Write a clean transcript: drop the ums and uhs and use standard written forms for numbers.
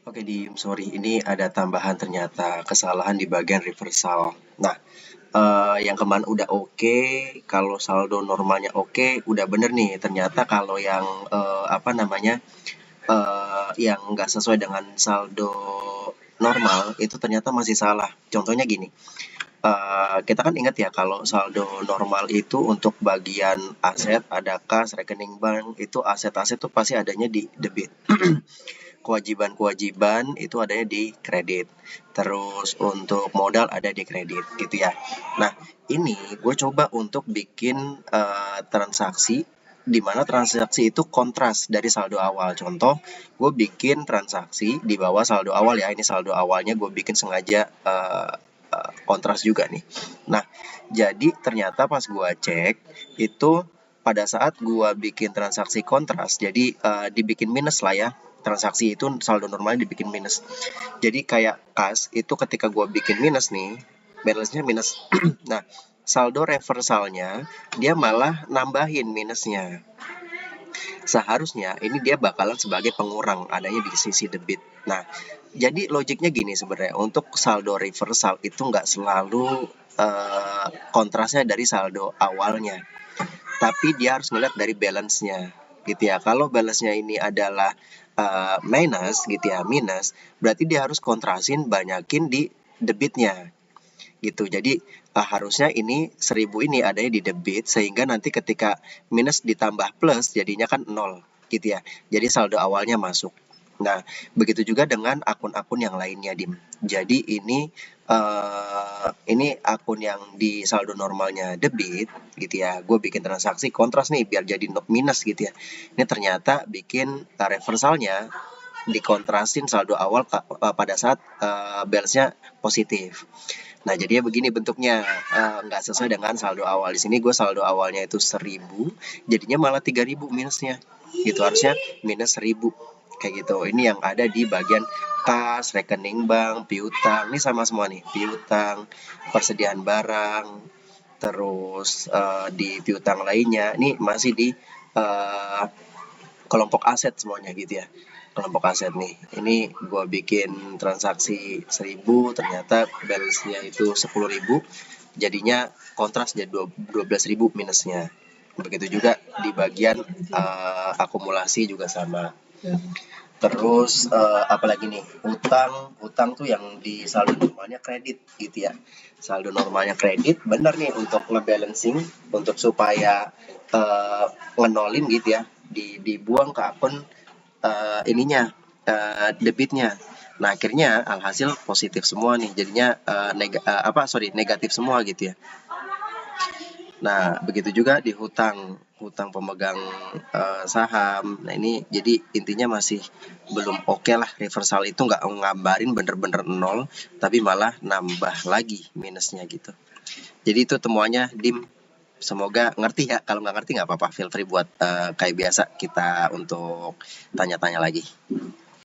Oke, sorry, ini ada tambahan ternyata kesalahan di bagian reversal. Nah, yang kemarin udah oke, kalau saldo normalnya oke, udah bener nih. Ternyata kalau yang apa namanya, yang nggak sesuai dengan saldo normal itu ternyata masih salah. Contohnya gini, kita kan ingat ya kalau saldo normal itu untuk bagian aset ada kas, rekening bank, itu aset-aset tuh pasti adanya di debit. Kewajiban-kewajiban itu adanya di kredit. Terus untuk modal ada di kredit gitu ya. Nah, ini gue coba untuk bikin transaksi di mana transaksi itu kontras dari saldo awal. Contoh, gue bikin transaksi di bawah saldo awal ya. Ini saldo awalnya gue bikin sengaja kontras juga nih. Nah, jadi ternyata pas gue cek itu pada saat gua bikin transaksi kontras, jadi dibikin minus lah ya. Transaksi itu saldo normalnya dibikin minus. Jadi kayak kas itu ketika gua bikin minus nih, balance-nya minus. Nah, saldo reversalnya dia malah nambahin minusnya. Seharusnya ini dia bakalan sebagai pengurang adanya di sisi debit. Nah, jadi logiknya gini sebenarnya, untuk saldo reversal itu nggak selalu kontrasnya dari saldo awalnya, tapi dia harus ngeliat dari balance-nya gitu ya. Kalau balance-nya ini adalah minus gitu ya, minus, berarti dia harus kontrasin banyakin di debitnya gitu. Jadi harusnya ini 1000 ini adanya di debit sehingga nanti ketika minus ditambah plus jadinya kan nol gitu ya. Jadi saldo awalnya masuk. Nah, begitu juga dengan akun-akun yang lainnya, Dim. Jadi ini akun yang di saldo normalnya debit gitu ya. Gue bikin transaksi kontras nih biar jadi minus gitu ya. Ini ternyata bikin reversalnya dikontrasin saldo awal pada saat balance-nya positif. Nah, jadinya begini bentuknya, nggak sesuai dengan saldo awal. Di sini gue saldo awalnya itu 1000, jadinya malah 3000 minusnya. Gitu, harusnya minus 1000. Kayak gitu. Ini yang ada di bagian kas, rekening bank, piutang. Ini sama semua nih, piutang, persediaan barang, terus di piutang lainnya. Ini masih di eh, kelompok aset semuanya gitu ya, kelompok aset nih. Ini gue bikin transaksi 1000, ternyata balance-nya itu 10.000, jadinya kontras jadi 12.000 minusnya. Begitu juga di bagian akumulasi juga sama. Terus apalagi nih, utang tuh yang di saldo normalnya kredit gitu ya. Saldo normalnya kredit, bener nih untuk ngebalancing, untuk supaya ngenolin gitu ya, dibuang ke akun ininya, debitnya. Nah, akhirnya alhasil positif semua nih, jadinya negatif semua gitu ya. Nah, begitu juga di hutang, hutang pemegang saham. Nah, ini jadi intinya masih belum oke lah. Reversal itu nggak ngambarin bener-bener nol, tapi malah nambah lagi minusnya gitu. Jadi itu temuannya, Dim. Semoga ngerti ya. Kalau nggak ngerti nggak apa-apa, feel free buat kayak biasa kita untuk tanya-tanya lagi.